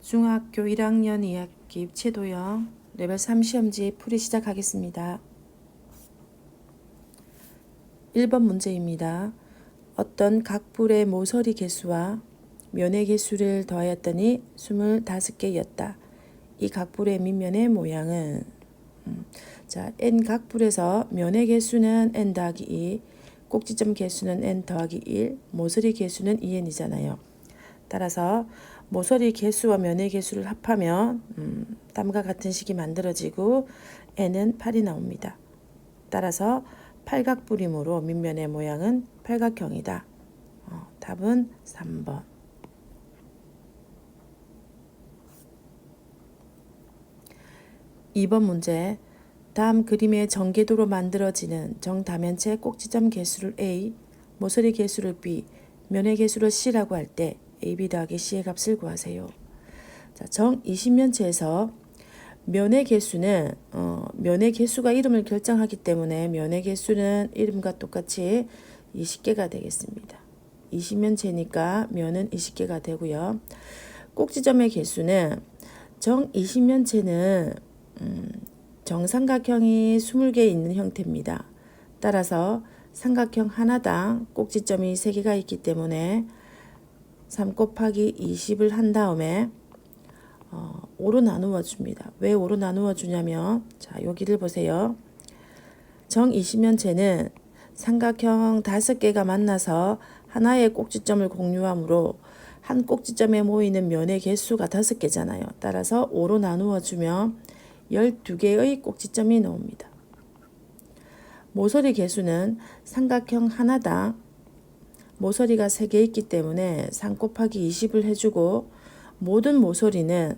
중학교 1학년 2학기 최도영 레벨 3 시험지 풀이 시작하겠습니다. 1번 문제입니다. 어떤 각불의 모서리 개수와 면의 개수를 더하였더니 25개였다. 이 각불의 밑면의 모양은 자, n 각불에서 면의 개수는 n 더하기 2, 꼭지점 개수는 n 더하기 1, 모서리 개수는 2n이잖아요. 따라서 모서리 개수와 면의 개수를 합하면 다음과 같은 식이 만들어지고 n은 8이 나옵니다. 따라서 팔각불이므로 밑면의 모양은 팔각형이다. 답은 3번. 2번 문제. 다음 그림의 전개도로 만들어지는 정다면체 꼭지점 개수를 A, 모서리 개수를 B, 면의 개수를 C라고 할 때 AB 더하기 C의 값을 구하세요. 자, 정 20면체에서 면의 개수는 면의 개수가 이름을 결정하기 때문에 면의 개수는 이름과 똑같이 20개가 되겠습니다. 20면체니까 면은 20개가 되고요. 꼭지점의 개수는 정 20면체는 정삼각형이 20개 있는 형태입니다. 따라서 삼각형 하나당 꼭지점이 3개가 있기 때문에 3 곱하기 20을 한 다음에 5로 나누어 줍니다. 왜 5로 나누어 주냐면 자, 여기를 보세요. 정 20면체는 삼각형 5개가 만나서 하나의 꼭지점을 공유하므로 한 꼭지점에 모이는 면의 개수가 5개잖아요. 따라서 5로 나누어 주면 12개의 꼭지점이 나옵니다. 모서리 개수는 삼각형 하나당 모서리가 3개 있기 때문에 3 곱하기 20을 해주고 모든 모서리는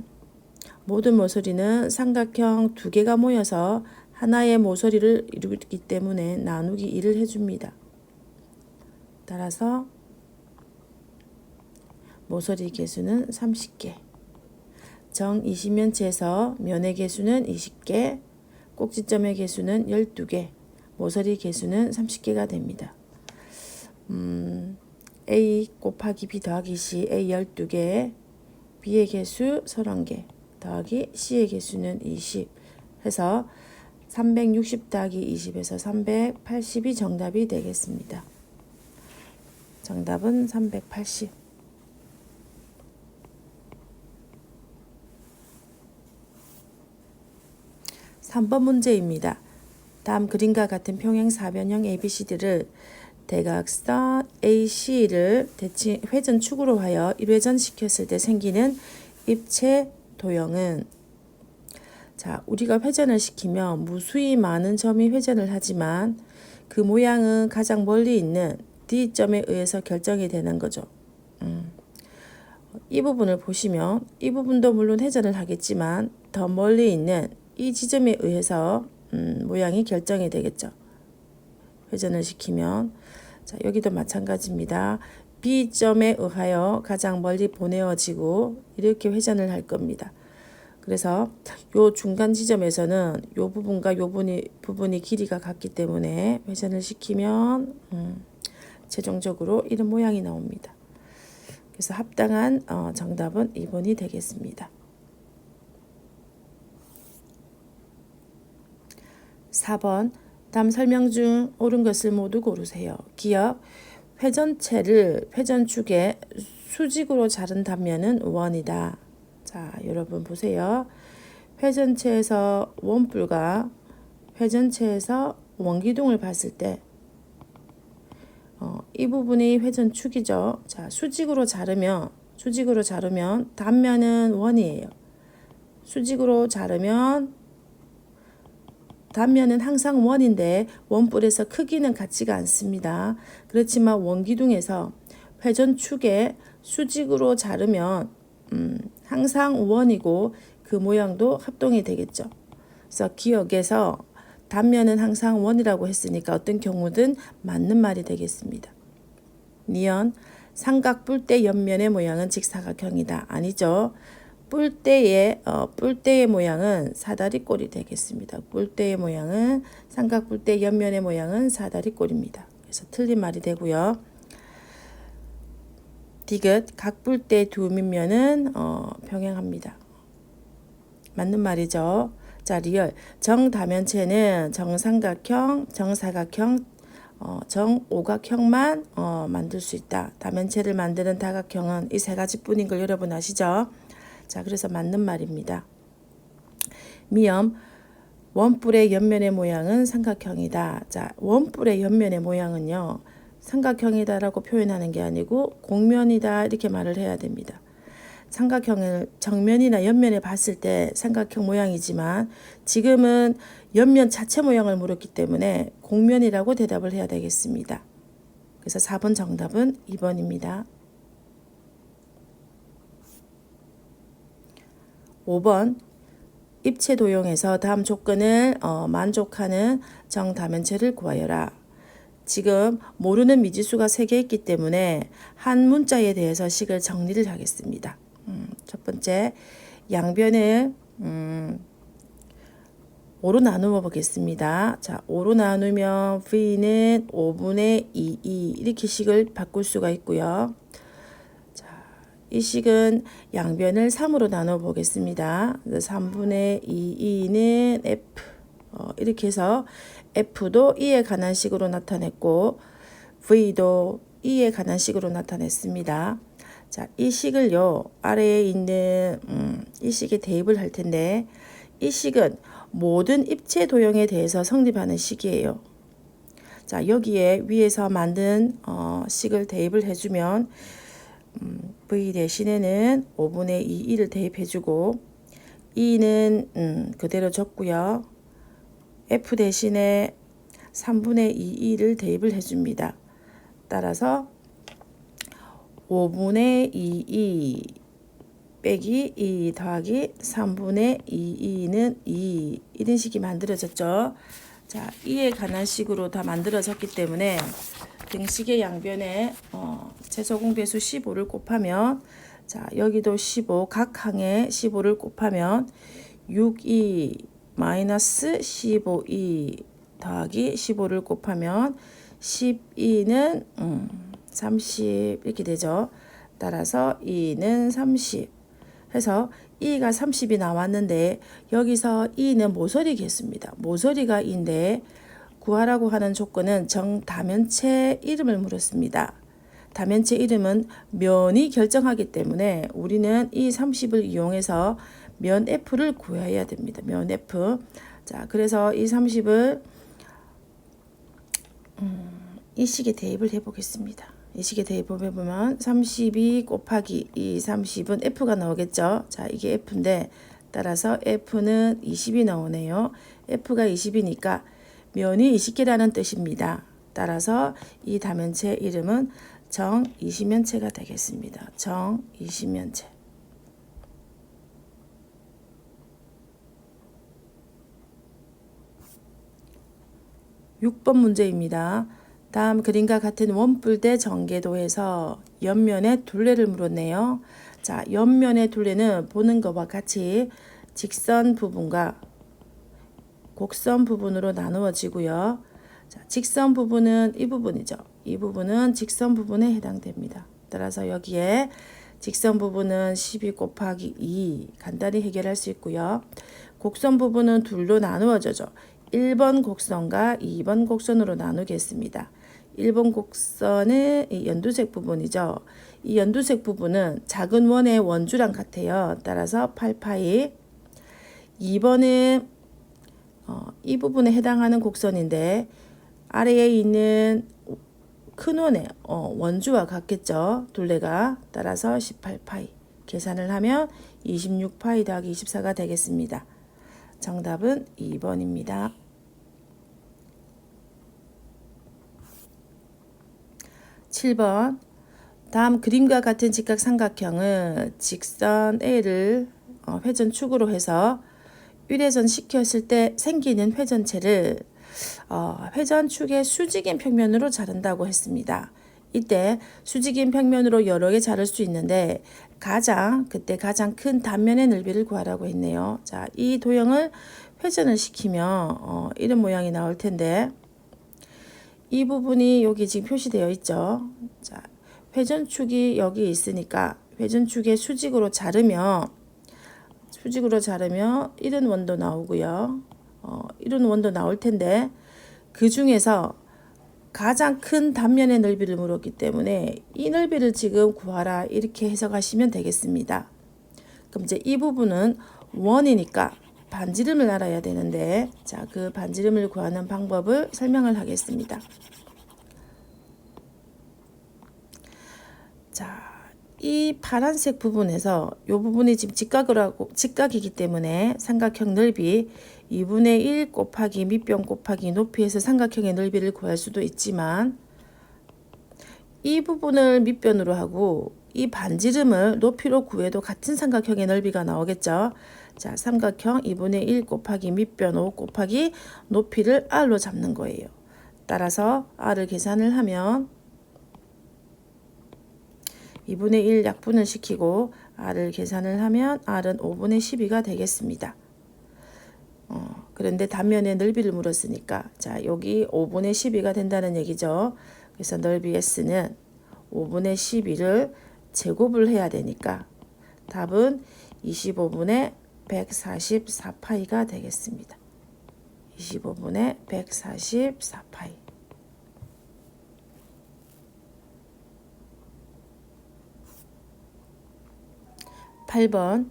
삼각형 2개가 모여서 하나의 모서리를 이루기 때문에 나누기 1을 해줍니다. 따라서 모서리 개수는 30개. 정 20면체에서 면의 개수는 20개, 꼭지점의 개수는 12개, 모서리 개수는 30개가 됩니다. A 곱하기 B 더하기 C, A 12개, B의 개수 30개, 더하기 C의 개수는 20 해서 360 더하기 20에서 380이 정답이 되겠습니다. 정답은 380. 3번 문제입니다. 다음 그림과 같은 평행 사변형 ABCD를 대각선 AC를 회전축으로 하여 1회전시켰을 때 생기는 입체 도형은 자, 우리가 회전을 시키면 무수히 많은 점이 회전을 하지만 그 모양은 가장 멀리 있는 D점에 의해서 결정이 되는 거죠. 이 부분을 보시면 이 부분도 물론 회전을 하겠지만 더 멀리 있는 이 지점에 의해서 모양이 결정이 되겠죠. 회전을 시키면 자, 여기도 마찬가지입니다. B점에 의하여 가장 멀리 보내어지고 이렇게 회전을 할 겁니다. 그래서 요 중간 지점에서는 요 부분과 요 부분이 길이가 같기 때문에 회전을 시키면 최종적으로 이런 모양이 나옵니다. 그래서 합당한 정답은 2번이 되겠습니다. 4번 다음 설명 중 옳은 것을 모두 고르세요. 기억 회전체를 회전축에 수직으로 자른 단면은 원이다. 자, 여러분 보세요. 회전체에서 원뿔과 회전체에서 원기둥을 봤을 때 이 부분이 회전축이죠. 자, 수직으로 자르면 단면은 원이에요. 수직으로 자르면 단면은 항상 원인데 원뿔에서 크기는 같지가 않습니다. 그렇지만 원기둥에서 회전축에 수직으로 자르면 항상 원이고 그 모양도 합동이 되겠죠. 그래서 기억에서 단면은 항상 원이라고 했으니까 어떤 경우든 맞는 말이 되겠습니다. 니은 삼각 뿔대 옆면의 모양은 직사각형이다. 아니죠. 뿔대의 모양은 사다리꼴이 되겠습니다. 뿔대의 모양은 삼각 뿔대 옆면의 모양은 사다리꼴입니다. 그래서 틀린 말이 되고요. 디귿 각불대 두 밑면은 평행합니다. 맞는 말이죠. 자, 리얼 정다면체는 정삼각형, 정사각형, 정오각형만 만들 수 있다. 다면체를 만드는 다각형은 이 세 가지뿐인 걸 여러분 아시죠? 자, 그래서 맞는 말입니다. 미음 원뿔의 옆면의 모양은 삼각형이다. 자, 원뿔의 옆면의 모양은요. 삼각형이다라고 표현하는 게 아니고 곡면이다 이렇게 말을 해야 됩니다. 삼각형을 정면이나 옆면에 봤을 때 삼각형 모양이지만 지금은 옆면 자체 모양을 물었기 때문에 곡면이라고 대답을 해야 되겠습니다. 그래서 4번 정답은 2번입니다. 5번 입체 도형에서 다음 조건을 만족하는 정다면체를 구하여라. 지금 모르는 미지수가 3개 있기 때문에 한 문자에 대해서 식을 정리를 하겠습니다. 첫 번째, 양변을 5로 나누어 보겠습니다. 자, 5로 나누면 v는 5분의 2 이렇게 식을 바꿀 수가 있고요. 자, 이 식은 양변을 3으로 나눠 보겠습니다. 3분의 2는 f 이렇게 해서 f도 2에 관한 식으로 나타냈고 v도 2에 관한 식으로 나타냈습니다. 자, 이 식을요 아래에 있는 이 식에 대입을 할 텐데 이 식은 모든 입체 도형에 대해서 성립하는 식이에요. 자, 여기에 위에서 만든 식을 대입을 해주면 v 대신에는 5분의 2를 대입해주고 2는 그대로 적고요. f 대신에 3분의 2를 대입을 해줍니다. 따라서 5분의 2 빼기 2 더하기 3분의 2는 2 이런 식이 만들어졌죠. 자, 2에 관한 식으로 다 만들어졌기 때문에 등식의 양변에 최소공배수 15를 곱하면 자, 여기도 15 각 항에 15를 곱하면 6이 마이너스 15이 더하기 15를 곱하면 12는 30 이렇게 되죠. 따라서 2는 30 해서 2가 30이 나왔는데 여기서 2는 모서리겠습니다. 모서리가 2인데 구하라고 하는 조건은 정다면체 이름을 물었습니다. 다면체 이름은 면이 결정하기 때문에 우리는 이 30을 이용해서 면 F를 구해야 됩니다. 면 F. 자, 그래서 이 30을 이 식에 대입을 해보겠습니다. 이 식에 대입해보면 32 곱하기 2, 30은 F가 나오겠죠. 자, 이게 F인데 따라서 F는 20이 나오네요. F가 20이니까 면이 20개라는 뜻입니다. 따라서 이 다면체 이름은 정20면체가 되겠습니다. 정20면체. 6번 문제입니다. 다음 그림과 같은 원뿔대 전개도에서 옆면의 둘레를 물었네요. 자, 옆면의 둘레는 보는 것과 같이 직선 부분과 곡선 부분으로 나누어지고요. 자, 직선 부분은 이 부분이죠. 이 부분은 직선 부분에 해당됩니다. 따라서 여기에 직선 부분은 12 곱하기 2 간단히 해결할 수 있고요. 곡선 부분은 둘로 나누어져죠. 1번 곡선과 2번 곡선으로 나누겠습니다. 1번 곡선은 이 연두색 부분이죠. 이 연두색 부분은 작은 원의 원주랑 같아요. 따라서 8파이. 2번은 이 부분에 해당하는 곡선인데 아래에 있는 큰 원의 원주와 같겠죠. 둘레가. 따라서 18파이. 계산을 하면 26파이 더하기 24가 되겠습니다. 정답은 2번입니다. 7번 다음 그림과 같은 직각삼각형은 직선 A를 회전축으로 해서 유래전 시켰을 때 생기는 회전체를 회전축의 수직인 평면으로 자른다고 했습니다. 이때 수직인 평면으로 여러 개 자를 수 있는데 그때 가장 큰 단면의 넓이를 구하라고 했네요. 자, 이 도형을 회전을 시키면 이런 모양이 나올 텐데 이 부분이 여기 지금 표시되어 있죠. 자, 회전축이 여기 있으니까 회전축의 수직으로 자르면 이런 원도 나오고요. 이런 원도 나올 텐데 그 중에서 가장 큰 단면의 넓이를 물었기 때문에 이 넓이를 지금 구하라 이렇게 해석하시면 되겠습니다. 그럼 이제 이 부분은 원이니까 반지름을 알아야 되는데 자, 그 반지름을 구하는 방법을 설명을 하겠습니다. 자, 이 파란색 부분에서 이 부분이 지금 직각이기 때문에 삼각형 넓이 2분의 1 곱하기 밑변 곱하기 높이에서 삼각형의 넓이를 구할 수도 있지만 이 부분을 밑변으로 하고 이 반지름을 높이로 구해도 같은 삼각형의 넓이가 나오겠죠. 자, 삼각형 2분의 1 곱하기 밑변 5 곱하기 높이를 r로 잡는 거예요. 따라서 r을 계산을 하면 2분의 1 약분을 시키고 r을 계산을 하면 r은 5분의 12가 되겠습니다. 그런데 단면의 넓이를 물었으니까 자, 여기 5분의 12가 된다는 얘기죠. 그래서 넓이 S는 5분의 12를 제곱을 해야 되니까 답은 25분의 144파이가 되겠습니다. 25분의 144파이. 8번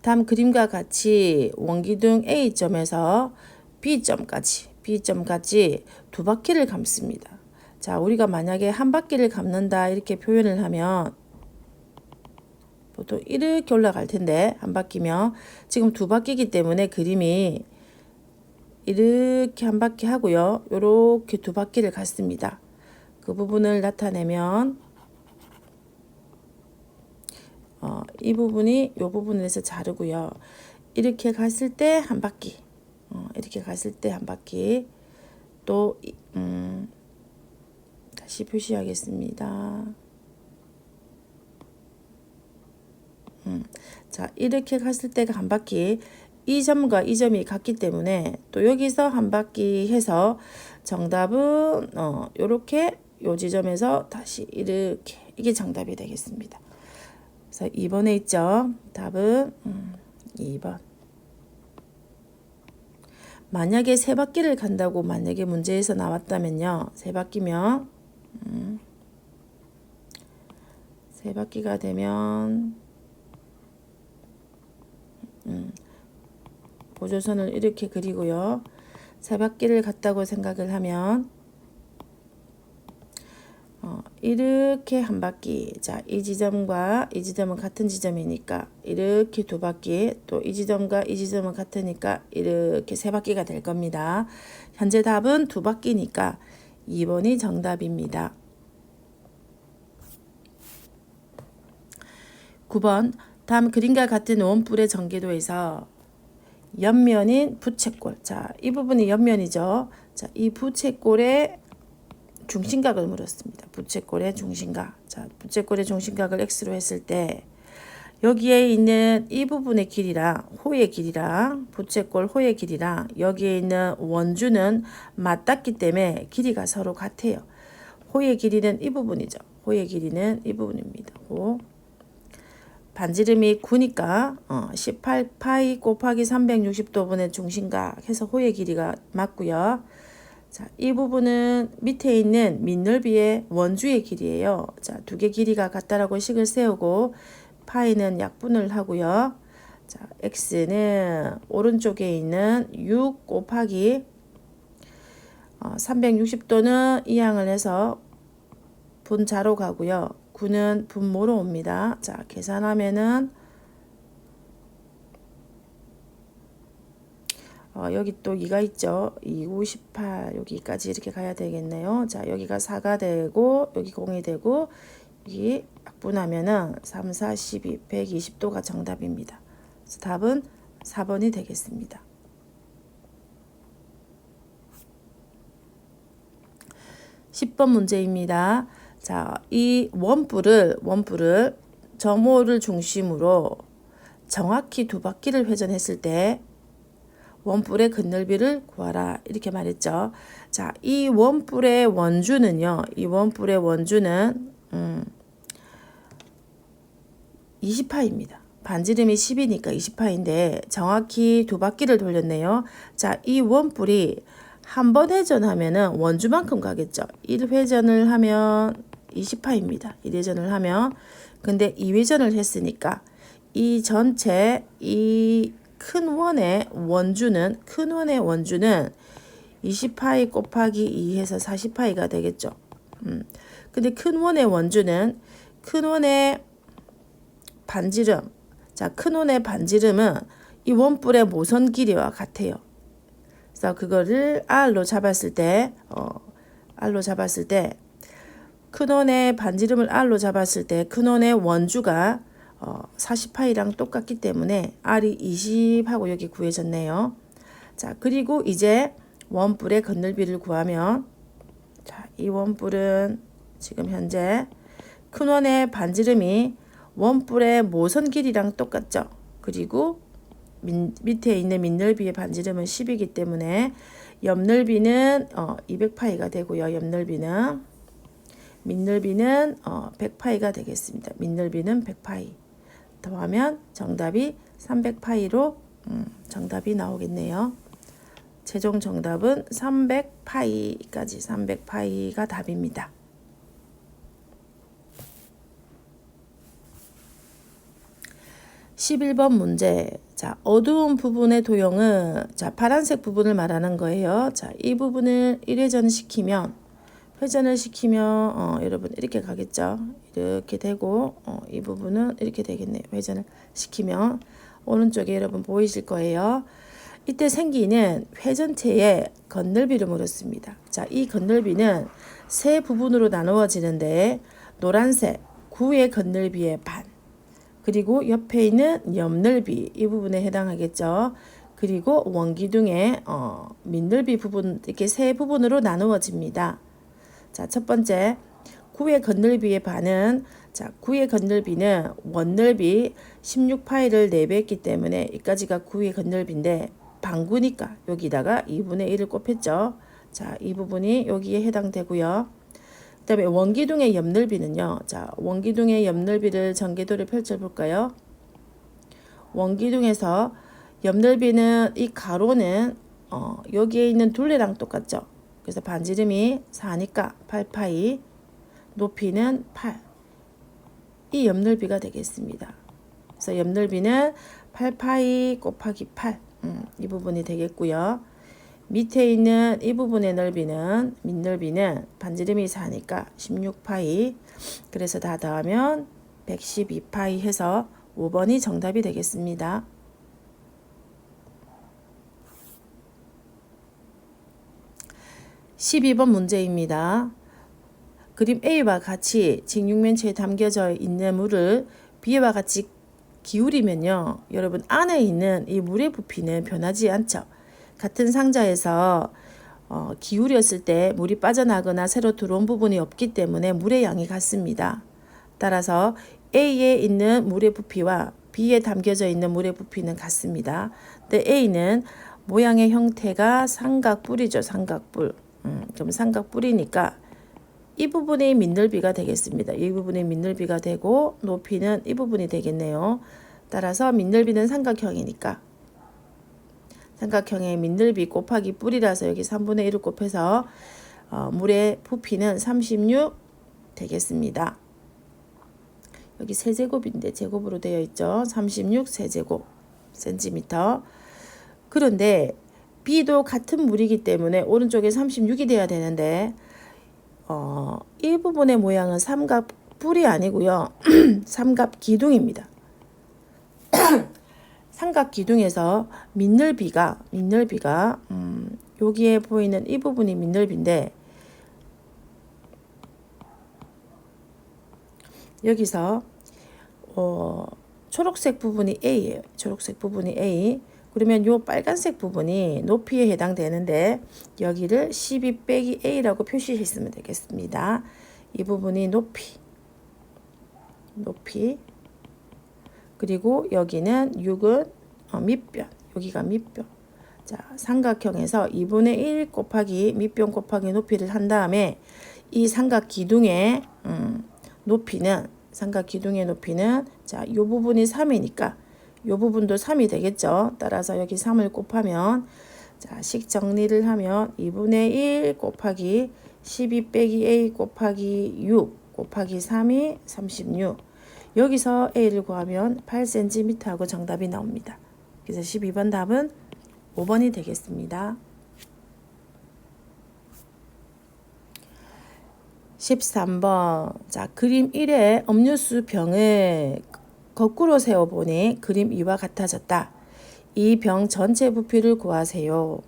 다음 그림과 같이 원기둥 A점에서 B점까지 두 바퀴를 감습니다. 자, 우리가 만약에 한 바퀴를 감는다 이렇게 표현을 하면 보통 이렇게 올라갈 텐데 한 바퀴면 지금 두 바퀴이기 때문에 그림이 이렇게 한 바퀴 하고요. 이렇게 두 바퀴를 갔습니다. 그 부분을 나타내면 이 부분이 이 부분에서 자르고요. 이렇게 갔을 때 한 바퀴, 이렇게 갔을 때 한 바퀴. 또 다시 표시하겠습니다. 자, 이렇게 갔을 때가 한 바퀴. 이 점과 이 점이 같기 때문에 또 여기서 한 바퀴 해서 정답은 요렇게 요 지점에서 다시 이렇게 이게 정답이 되겠습니다. 그래서 2번에 있죠. 답은 2번. 만약에 세 바퀴를 간다고 만약에 문제에서 나왔다면요. 세 바퀴면 세 바퀴가 되면 보조선을 이렇게 그리고요. 세 바퀴를 갔다고 생각을 하면 이렇게 한 바퀴. 자, 이 지점과 이 지점은 같은 지점이니까 이렇게 두 바퀴. 또 이 지점과 이 지점은 같으니까 이렇게 세 바퀴가 될 겁니다. 현재 답은 두 바퀴니까 2번이 정답입니다. 9번 다음 그림과 같은 원뿔의 전개도에서 옆면인 부채꼴. 자, 이 부분이 옆면이죠. 자, 이 부채꼴의 중심각을 물었습니다. 부채꼴의 중심각. 자, 부채꼴의 중심각을 x로 했을 때 여기에 있는 이 부분의 길이랑 호의 길이랑 부채꼴 호의 길이랑 여기에 있는 원주는 맞닿기 때문에 길이가 서로 같아요. 호의 길이는 이 부분이죠. 호의 길이는 이 부분입니다. 호. 반지름이 9니까 18파이 곱하기 360도분의 중심각 해서 호의 길이가 맞고요. 자, 이 부분은 밑에 있는 밑넓이의 원주의 길이에요. 자, 두 개 길이가 같다라고 식을 세우고 파이는 약분을 하고요. 자, x는 오른쪽에 있는 6 곱하기 360도는 이항을 해서 분자로 가고요. 9는 분모로 옵니다. 자, 계산하면은 여기 또 2가 있죠. 2, 9, 18 여기까지 이렇게 가야 되겠네요. 자, 여기가 4가 되고 여기 0이 되고 여기 약분하면은 3, 4, 12, 120도가 정답입니다. 그래서 답은 4번이 되겠습니다. 10번 문제입니다. 자, 이 원뿔을 점호를 중심으로 정확히 두 바퀴를 회전했을 때 원뿔의 근넓이를 구하라 이렇게 말했죠. 자, 이 원뿔의 원주는요. 이 원뿔의 원주는 20파입니다. 반지름이 10이니까 20파인데 정확히 두 바퀴를 돌렸네요. 자, 이 원뿔이 한 번 회전하면은 원주만큼 가겠죠. 1회전을 하면 20파입니다. 1회전을 하면. 근데 2회전을 했으니까 이 전체 이 큰 원의 원주는 20파이 곱하기 2해서 40파이가 되겠죠. 근데 큰 원의 원주는 큰 원의 반지름. 자, 큰 원의 반지름은 이 원뿔의 모선 길이와 같아요. 그래서 그거를 R로 잡았을 때, 큰 원의 반지름을 R로 잡았을 때 큰 원의 원주가 40파이랑 똑같기 때문에 R이 20하고 여기 구해졌네요. 자, 그리고 이제 원뿔의 건널비를 구하면, 자, 이 원뿔은 지금 현재 큰 원의 반지름이 원뿔의 모선 길이랑 똑같죠. 그리고 밑에 있는 밑넓이의 반지름은 10이기 때문에 옆넓이는 200파이가 되고요. 옆넓이는 밑넓이는 100파이가 되겠습니다. 밑넓이는 100파이 더하면 정답이 300파이로 정답이 나오겠네요. 최종 정답은 300파이까지 300파이가 답입니다. 11번 문제. 자, 어두운 부분의 도형은 자, 파란색 부분을 말하는 거예요. 자, 이 부분을 1회전 시키면 회전을 시키면 여러분 이렇게 가겠죠. 이렇게 되고 이 부분은 이렇게 되겠네요. 회전을 시키면 오른쪽에 여러분 보이실 거예요. 이때 생기는 회전체의 건널비를 물었습니다. 자, 이 건널비는 세 부분으로 나누어지는데 노란색 9의 건널비의 반, 그리고 옆에 있는 옆넓이 이 부분에 해당하겠죠. 그리고 원기둥의 밑넓이 부분, 이렇게 세 부분으로 나누어집니다. 자, 첫 번째 9의 건널비의 반은, 자, 9의 건널비는 원넓이 16파이를 4배 했기 때문에 여기까지가 9의 건널비인데 반구니까 여기다가 2분의 1을 곱했죠. 자, 이 부분이 여기에 해당되고요. 그 다음에 원기둥의 옆넓이는요. 자, 원기둥의 옆넓이를 전개도를 펼쳐볼까요? 원기둥에서 옆넓이는 이 가로는 여기에 있는 둘레랑 똑같죠. 그래서 반지름이 4니까 8파이, 높이는 8. 이 옆넓이가 되겠습니다. 그래서 옆넓이는 8파이 곱하기 8. 이 부분이 되겠고요. 밑에 있는 이 부분의 넓이는 밑넓이는 반지름이 4니까 16파이. 그래서 다 더하면 112파이 해서 5번이 정답이 되겠습니다. 12번 문제입니다. 그림 A와 같이 직육면체에 담겨져 있는 물을 B와 같이 기울이면요. 여러분 안에 있는 이 물의 부피는 변하지 않죠. 같은 상자에서 기울였을 때 물이 빠져나거나 새로 들어온 부분이 없기 때문에 물의 양이 같습니다. 따라서 A에 있는 물의 부피와 B에 담겨져 있는 물의 부피는 같습니다. 근데 A는 모양의 형태가 삼각뿔이죠. 삼각뿔. 그럼 삼각뿔이니까 이 부분이 밑넓이가 되겠습니다. 이 부분이 밑넓이가 되고 높이는 이 부분이 되겠네요. 따라서 밑넓이는 삼각형이니까 삼각형의 밑넓이 곱하기 뿔이라서 여기 3분의 1을 곱해서 물의 부피는 36 되겠습니다. 여기 세제곱인데 제곱으로 되어 있죠. 36 세제곱 센티미터. 그런데 B도 같은 물이기 때문에 오른쪽에 36이 돼야 되는데 이 부분의 모양은 삼각뿔이 아니고요. 삼각기둥입니다. 삼각기둥에서 밑넓이가 여기에 보이는 이 부분이 밑넓인데 여기서 초록색 부분이 A예요. 초록색 부분이 A. 그러면 요 빨간색 부분이 높이에 해당되는데 여기를 12 빼기 A라고 표시했으면 되겠습니다. 이 부분이 높이. 그리고 여기는 6은 밑변. 여기가 밑변. 자, 삼각형에서 2분의 1 곱하기 밑변 곱하기 높이를 한 다음에 이 삼각 기둥의 높이는 삼각 기둥의 높이는 자, 요 부분이 3이니까 요 부분도 3이 되겠죠. 따라서 여기 3을 곱하면 자, 식 정리를 하면 2분의 1 곱하기 12 빼기 a 곱하기 6 곱하기 3이 36. 여기서 a를 구하면 8cm 하고 정답이 나옵니다. 그래서 12번 답은 5번이 되겠습니다. 13번. 자, 그림 1의 음료수 병을 거꾸로 세워보니 그림 2와 같아졌다. 이 병 전체 부피를 구하세요.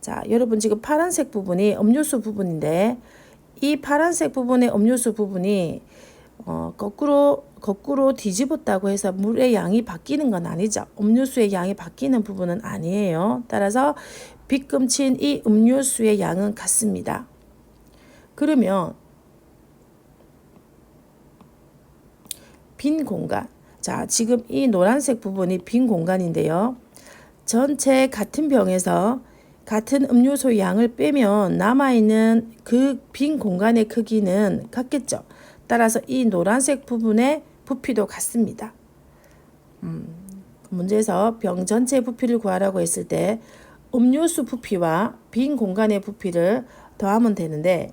자, 여러분 지금 파란색 부분이 음료수 부분인데 이 파란색 부분의 음료수 부분이 거꾸로 뒤집었다고 해서 물의 양이 바뀌는 건 아니죠. 음료수의 양이 바뀌는 부분은 아니에요. 따라서 빗금친 이 음료수의 양은 같습니다. 그러면 빈 공간. 자, 지금 이 노란색 부분이 빈 공간인데요. 전체 같은 병에서 같은 음료수 양을 빼면 남아있는 그 빈 공간의 크기는 같겠죠. 따라서 이 노란색 부분의 부피도 같습니다. 문제에서 병 전체 부피를 구하라고 했을 때 음료수 부피와 빈 공간의 부피를 더하면 되는데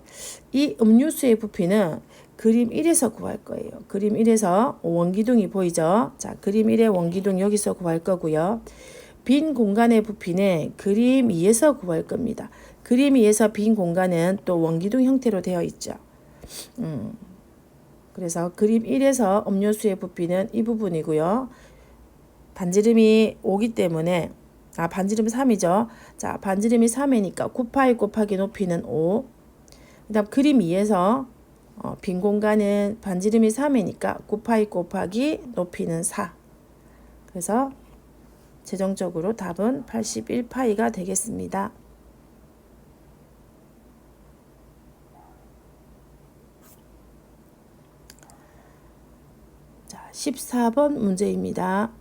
이 음료수의 부피는 그림 1에서 구할 거예요. 그림 1에서 원기둥이 보이죠? 자, 그림 1의 원기둥 여기서 구할 거고요. 빈 공간의 부피는 그림 2에서 구할 겁니다. 그림 2에서 빈 공간은 또 원기둥 형태로 되어 있죠. 그래서 그림 1에서 음료수의 부피는 이 부분이고요. 반지름이 5기 때문에 반지름 3이죠. 자, 반지름이 3이니까 9파이 곱하기 높이는 5. 그 다음 그림 2에서 빈 공간은 반지름이 3이니까 9파이 곱하기 높이는 4. 그래서 최종적으로 답은 81파이가 되겠습니다. 자, 14번 문제입니다.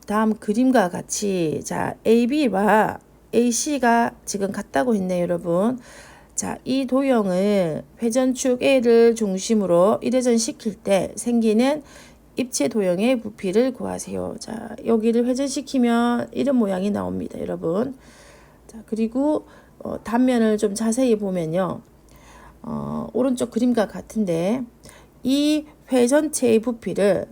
다음 그림과 같이 자, AB와 AC가 지금 같다고 했네요, 여러분. 자, 이 도형을 회전축 A를 중심으로 이회전 시킬 때 생기는 입체 도형의 부피를 구하세요. 자, 여기를 회전시키면 이런 모양이 나옵니다, 여러분. 자, 그리고 단면을 좀 자세히 보면요. 오른쪽 그림과 같은데 이 회전체의 부피를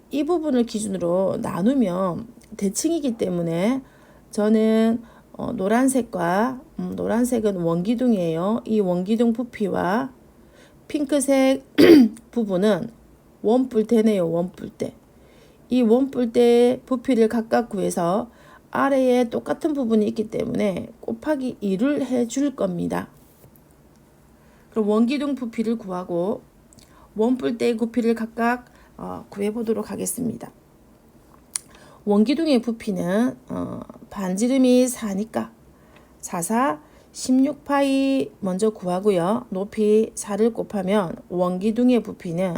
이 부분을 기준으로 나누면 대칭이기 때문에 저는 노란색은 원기둥이에요. 이 원기둥 부피와 핑크색 부분은 원뿔대네요. 원뿔대. 이 원뿔대 부피를 각각 구해서 아래에 똑같은 부분이 있기 때문에 곱하기 2를 해줄 겁니다. 그럼 원기둥 부피를 구하고 원뿔대의 부피를 각각 구해보도록 하겠습니다. 원기둥의 부피는 반지름이 4니까 4, 16파이 먼저 구하고요. 높이 4를 곱하면 원기둥의 부피는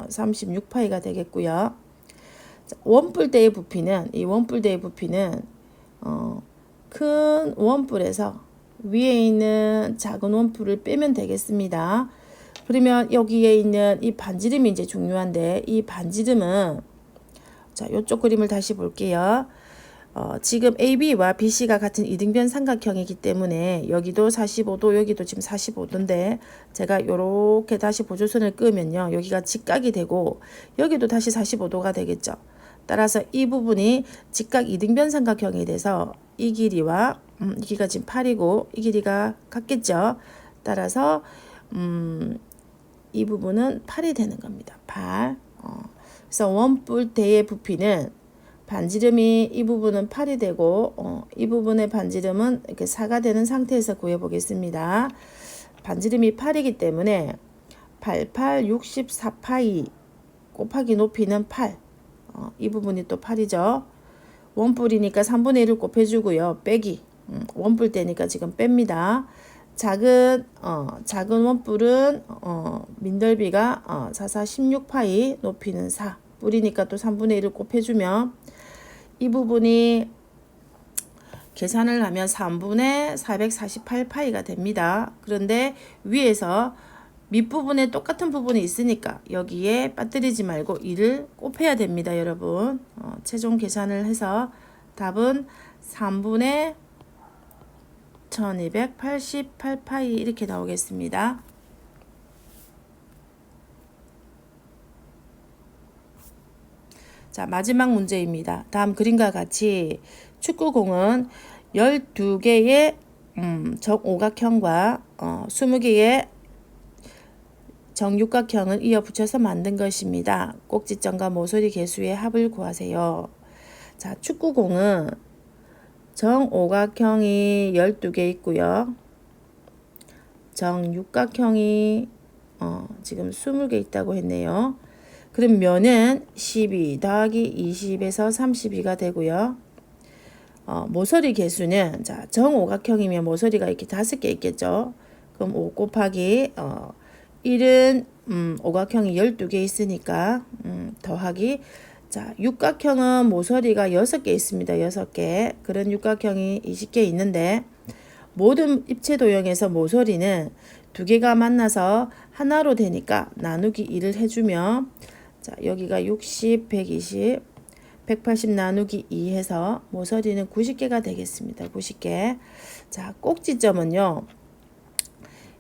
36파이가 되겠고요. 원뿔대의 부피는 큰 원뿔에서 위에 있는 작은 원뿔을 빼면 되겠습니다. 그러면 여기에 있는 이 반지름이 이제 중요한데 이 반지름은 자, 이쪽 그림을 다시 볼게요. 지금 AB와 BC가 같은 이등변 삼각형이기 때문에 여기도 45도, 여기도 지금 45도인데 제가 이렇게 다시 보조선을 끄면요. 여기가 직각이 되고 여기도 다시 45도가 되겠죠. 따라서 이 부분이 직각 이등변 삼각형이 돼서 이 길이와 이 길이가 지금 8이고 이 길이가 같겠죠. 따라서 이 부분은 8이 되는 겁니다. 8. 그래서 원뿔대의 부피는 반지름이 이 부분은 8이 되고 이 부분의 반지름은 이렇게 4가 되는 상태에서 구해보겠습니다. 반지름이 8이기 때문에 88, 64파이 곱하기 높이는 8. 이 부분이 또 8이죠. 원뿔이니까 3분의 1을 곱해주고요. 빼기. 원뿔대니까 지금 뺍니다. 작은 원뿔은 민들비가 4, 16파이 높이는 4 뿔이니까 또 3분의 1을 곱해주면 이 부분이 계산을 하면 3분의 448파이가 됩니다. 그런데 위에서 밑부분에 똑같은 부분이 있으니까 여기에 빠뜨리지 말고 2를 곱해야 됩니다. 여러분 최종 계산을 해서 답은 3분의 1288파이 이렇게 나오겠습니다. 자, 마지막 문제입니다. 다음 그림과 같이 축구공은 12개의 정오각형과 20개의 정육각형을 이어 붙여서 만든 것입니다. 꼭지점과 모서리 개수의 합을 구하세요. 자, 축구공은 정오각형이 12개 있고요. 정육각형이 지금 20개 있다고 했네요. 그럼 면은 12 더하기 20에서 32가 되고요. 모서리 개수는 자, 정오각형이면 모서리가 이렇게 5개 있겠죠. 그럼 5 곱하기 1은 오각형이 12개 있으니까 더하기 자, 육각형은 모서리가 6개 있습니다. 6개. 그런 육각형이 20개 있는데 모든 입체 도형에서 모서리는 2개가 만나서 하나로 되니까 나누기 2를 해주면 자, 여기가 60, 120, 180 나누기 2 해서 모서리는 90개가 되겠습니다. 90개. 자, 꼭지점은요.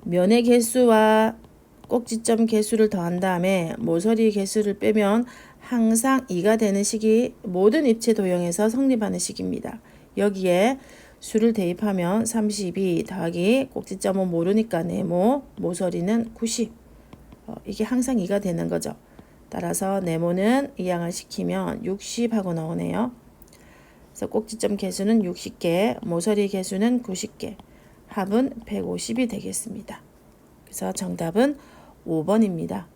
면의 개수와 꼭지점 개수를 더한 다음에 모서리 개수를 빼면 항상 2가 되는 식이 모든 입체 도형에서 성립하는 식입니다. 여기에 수를 대입하면 32 더하기 꼭지점은 모르니까 네모, 모서리는 90. 이게 항상 2가 되는 거죠. 따라서 네모는 이항을 시키면 60하고 나오네요. 그래서 꼭지점 개수는 60개, 모서리 개수는 90개, 합은 150이 되겠습니다. 그래서 정답은 5번입니다.